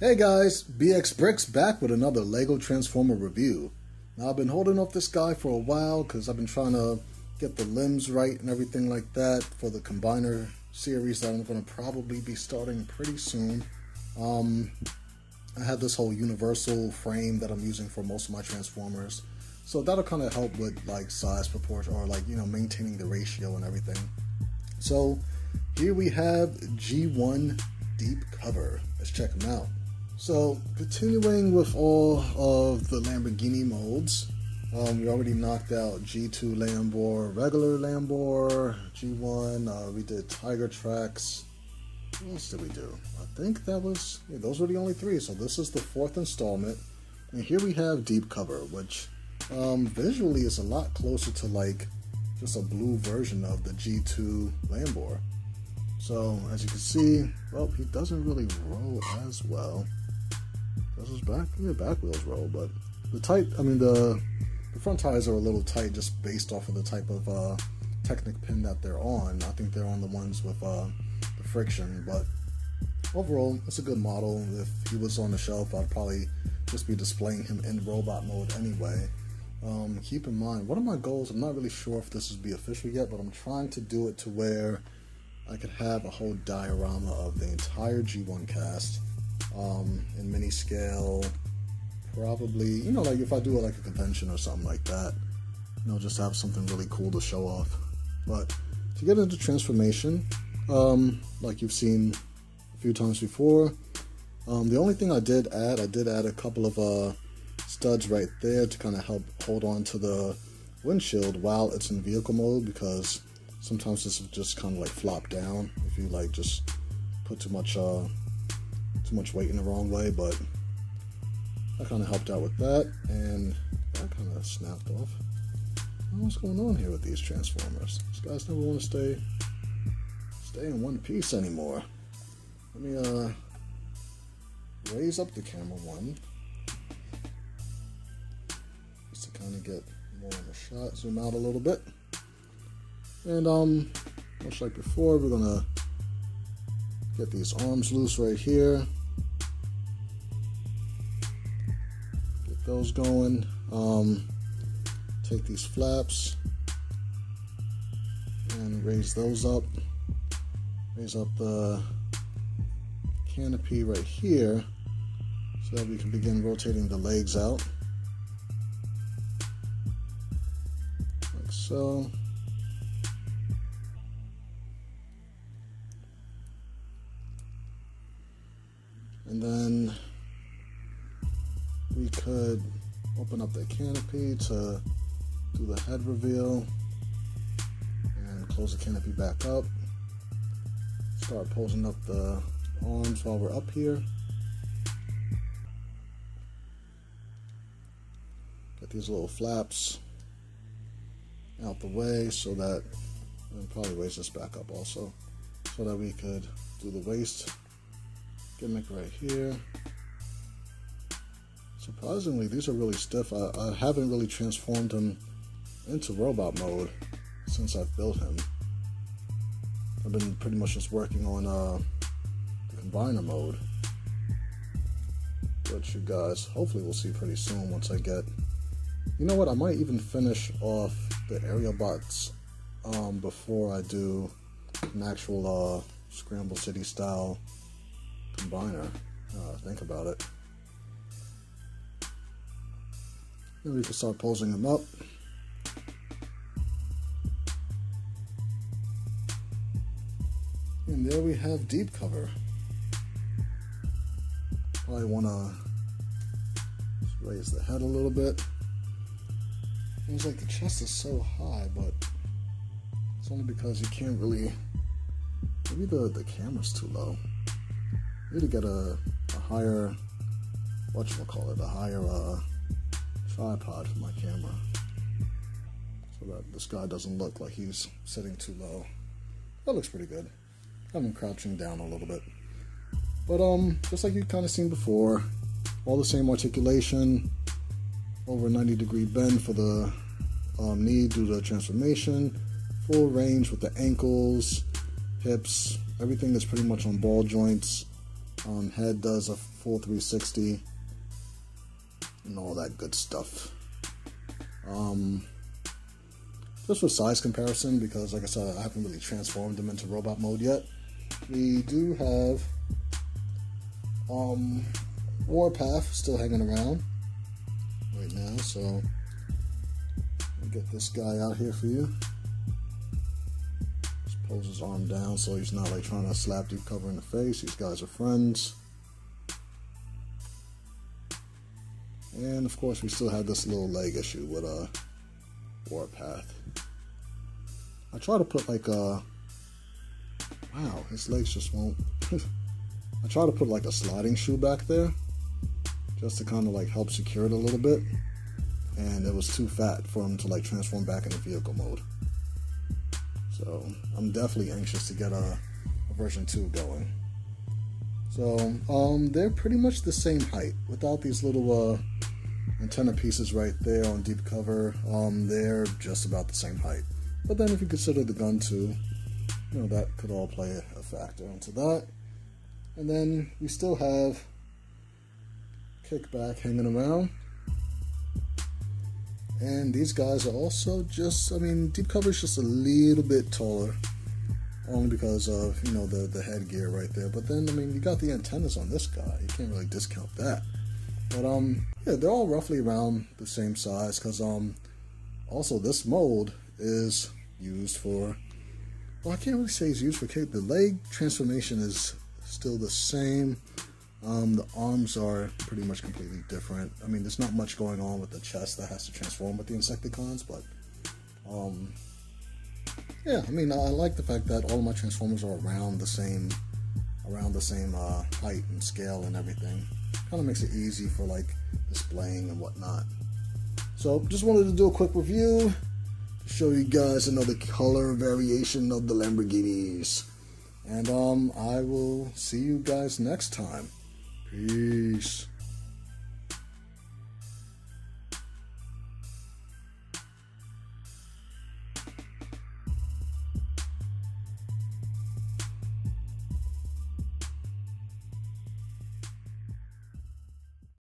Hey guys, BX Bricks back with another LEGO Transformer review. Now I've been holding off this guy for a while because I've been trying to get the limbs right and everything like that for the Combiner series that I'm going to probably be starting pretty soon. I had this whole universal frame that I'm using for most of my Transformers, so that'll kind of help with like size proportion or like, you know, maintaining the ratio and everything. So here we have G1 Deep Cover. Let's check them out. So, continuing with all of the Lamborghini molds, we already knocked out G2 Lambor, regular Lambor, G1, we did Tiger Tracks. What else did we do? I think that was, yeah, those were the only three, so this is the fourth installment. And here we have Deep Cover, which visually is a lot closer to like just a blue version of the G2 Lambor. So, as you can see, well, he doesn't really roll as well. Does his back wheels roll, but the front tires are a little tight just based off of the type of Technic pin that they're on. I think they're on the ones with the friction, but overall, it's a good model. If he was on the shelf, I'd probably just be displaying him in robot mode anyway. Keep in mind, one of my goals, I'm not really sure if this will be official yet, but I'm trying to do it to where I could have a whole diorama of the entire G1 cast in mini scale, probably, you know, like if I do it like a convention or something like that, you know, just have something really cool to show off. But to get into transformation, like you've seen a few times before, the only thing I did add a couple of studs right there to kind of help hold on to the windshield while it's in vehicle mode, because sometimes this will just kind of like flop down if you like just put too much weight in the wrong way. But that kind of helped out with that, and that kind of snapped off. What's going on here with these Transformers? These guys never want to stay in one piece anymore. Let me raise up the camera one just to kind of get more of a shot. Zoom out a little bit. And much like before, we're gonna get these arms loose right here. Get those going. Take these flaps and raise those up. Raise up the canopy right here so that we can begin rotating the legs out. Like so. And then we could open up the canopy to do the head reveal and close the canopy back up. Start posing up the arms while we're up here. Get these little flaps out the way so that, and probably raise this back up also, so that we could do the waist gimmick right here. Surprisingly, these are really stiff. I haven't really transformed him into robot mode since I've built him. I've been pretty much just working on the Combiner mode, which you guys hopefully will see pretty soon once I get, you know what, I might even finish off the Aerialbots before I do an actual Scramble City style Combiner. Think about it. Then we can start posing them up. And there we have Deep Cover. Probably want to raise the head a little bit. It's like the chest is so high, but it's only because you can't really, maybe the camera's too low. I need to get a higher, whatchamacallit, a higher tripod for my camera, so that this guy doesn't look like he's sitting too low. That looks pretty good. I'm crouching down a little bit. But just like you've kind of seen before, all the same articulation, over a 90-degree bend for the knee due to the transformation, full range with the ankles, hips, everything is pretty much on ball joints. Head does a full 360, and all that good stuff. Just for size comparison, because like I said, I haven't really transformed them into robot mode yet. We do have Warpath still hanging around right now, so I'll get this guy out here for you. Just pulls his arm down so he's not like trying to slap Deep Cover in the face. These guys are friends. And of course we still have this little leg issue with Warpath. I try to put like a, wow, his legs just won't. I try to put like a sliding shoe back there just to kind of like help secure it a little bit, and it was too fat for him to like transform back into vehicle mode. So I'm definitely anxious to get a version 2 going. So they're pretty much the same height without these little antenna pieces right there on Deep Cover. They're just about the same height. But then if you consider the gun too, you know, that could all play a factor into that. And then we still have Kickback hanging around. And these guys are also just, I mean, Deep Cover is just a little bit taller, only because of, you know, the headgear right there. But then, I mean, you got the antennas on this guy. You can't really discount that. But, yeah, they're all roughly around the same size, because, also this mode is used for, well, I can't really say it's used for kick. The leg transformation is still the same. The arms are pretty much completely different. I mean, there's not much going on with the chest that has to transform with the Insecticons, but, yeah, I mean, I like the fact that all of my Transformers are around the same height and scale and everything. Kind of makes it easy for like displaying and whatnot. So just wanted to do a quick review to show you guys another color variation of the Lamborghinis. And I will see you guys next time. Peace.